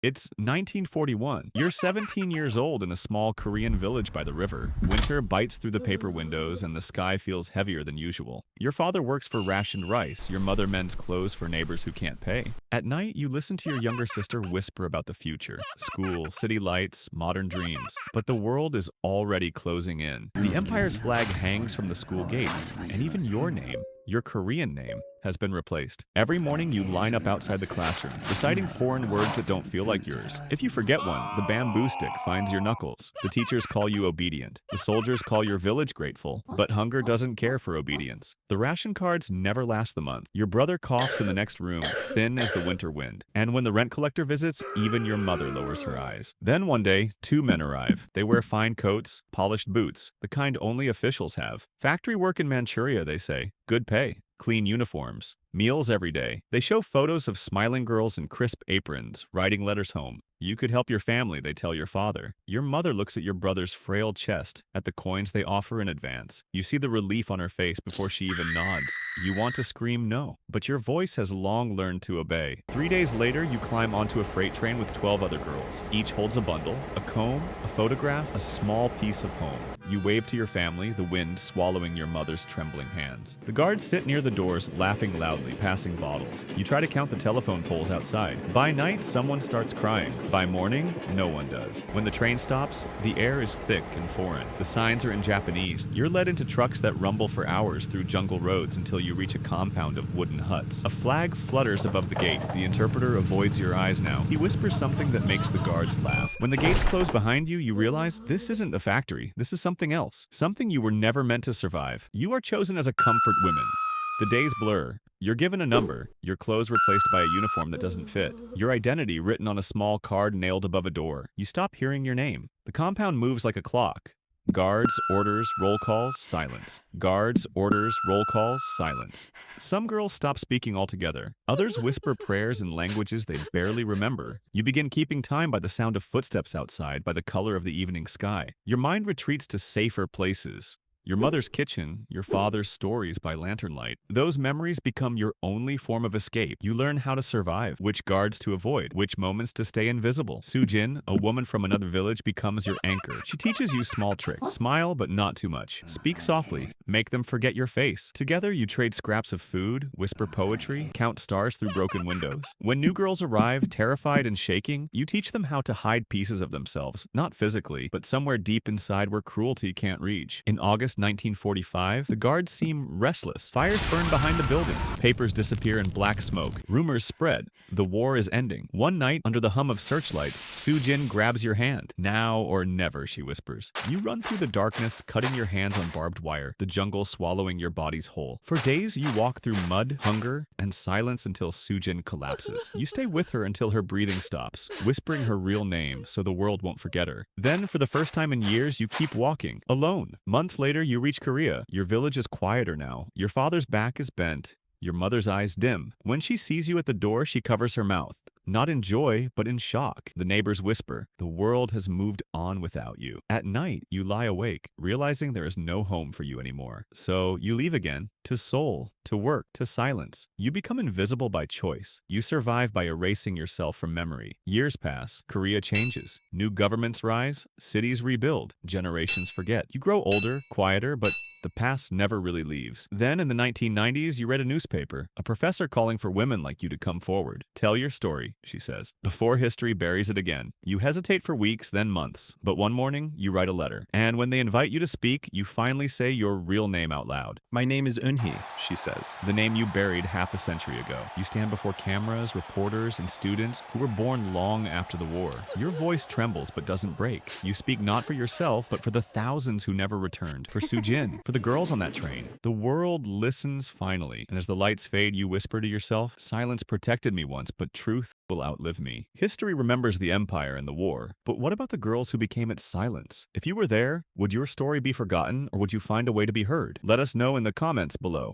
It's 1941. You're 17 years old in a small Korean village by the river. Winter bites through the paper windows and the sky feels heavier than usual. Your father works for rationed rice. Your mother mends clothes for neighbors who can't pay. At night, you listen to your younger sister whisper about the future. School, city lights, modern dreams. But the world is already closing in. The empire's flag hangs from the school gates, and even your name, your Korean name, has been replaced. Every morning you line up outside the classroom, reciting foreign words that don't feel like yours. If you forget one, the bamboo stick finds your knuckles. The teachers call you obedient. The soldiers call your village grateful. But hunger doesn't care for obedience. The ration cards never last the month. Your brother coughs in the next room, thin as the winter wind. And when the rent collector visits, even your mother lowers her eyes. Then one day, two men arrive. They wear fine coats, polished boots, the kind only officials have. Factory work in Manchuria, they say. Good pay. Clean uniforms, meals every day. They show photos of smiling girls in crisp aprons, writing letters home. You could help your family, they tell your father. Your mother looks at your brother's frail chest, at the coins they offer in advance. You see the relief on her face before she even nods. You want to scream no, but your voice has long learned to obey. 3 days later, you climb onto a freight train with 12 other girls. Each holds a bundle, a comb, a photograph, a small piece of home. You wave to your family, the wind swallowing your mother's trembling hands. The guards sit near the doors, laughing loudly, passing bottles. You try to count the telephone poles outside. By night, someone starts crying. By morning, no one does. When the train stops, the air is thick and foreign. The signs are in Japanese. You're led into trucks that rumble for hours through jungle roads until you reach a compound of wooden huts. A flag flutters above the gate. The interpreter avoids your eyes now. He whispers something that makes the guards laugh. When the gates close behind you, you realize this isn't a factory. This is something else. Something you were never meant to survive. You are chosen as a comfort woman. The days blur. You're given a number, your clothes replaced by a uniform that doesn't fit, your identity written on a small card nailed above a door. You stop hearing your name. The compound moves like a clock. Guards, orders, roll calls, silence. Guards, orders, roll calls, silence. Some girls stop speaking altogether. Others whisper prayers in languages they barely remember. You begin keeping time by the sound of footsteps outside, by the color of the evening sky. Your mind retreats to safer places. Your mother's kitchen, your father's stories by lantern light. Those memories become your only form of escape. You learn how to survive, which guards to avoid, which moments to stay invisible. Sujin, a woman from another village, becomes your anchor. She teaches you small tricks. Smile, but not too much. Speak softly. Make them forget your face. Together, you trade scraps of food, whisper poetry, count stars through broken windows. When new girls arrive, terrified and shaking, you teach them how to hide pieces of themselves, not physically, but somewhere deep inside where cruelty can't reach. In August 1945, the guards seem restless. Fires burn behind the buildings. Papers disappear in black smoke. Rumors spread. The war is ending. One night, under the hum of searchlights, Sujin grabs your hand. Now or never, she whispers. You run through the darkness, cutting your hands on barbed wire, the jungle swallowing your bodies whole. For days, you walk through mud, hunger, and silence until Sujin collapses. You stay with her until her breathing stops, whispering her real name so the world won't forget her. Then, for the first time in years, you keep walking, alone. Months later, you reach Korea. Your village is quieter now. Your father's back is bent. Your mother's eyes dim. When she sees you at the door, she covers her mouth. Not in joy, but in shock. The neighbors whisper, the world has moved on without you. At night, you lie awake, realizing there is no home for you anymore. So you leave again, to Seoul, to work, to silence. You become invisible by choice. You survive by erasing yourself from memory. Years pass. Korea changes. New governments rise. Cities rebuild. Generations forget. You grow older, quieter, but the past never really leaves. Then, in the 1990s, you read a newspaper. A professor calling for women like you to come forward. Tell your story, she says, before history buries it again. You hesitate for weeks, then months. But one morning, you write a letter. And when they invite you to speak, you finally say your real name out loud. My name is Eunhee, she says. The name you buried half a century ago. You stand before cameras, reporters, and students who were born long after the war. Your voice trembles but doesn't break. You speak not for yourself, but for the thousands who never returned. For Sujin, for the girls on that train. The world listens finally, and as the lights fade, you whisper to yourself, silence protected me once, but truth will outlive me. History remembers the empire and the war, but what about the girls who became its silence? If you were there, would your story be forgotten, or would you find a way to be heard? Let us know in the comments below.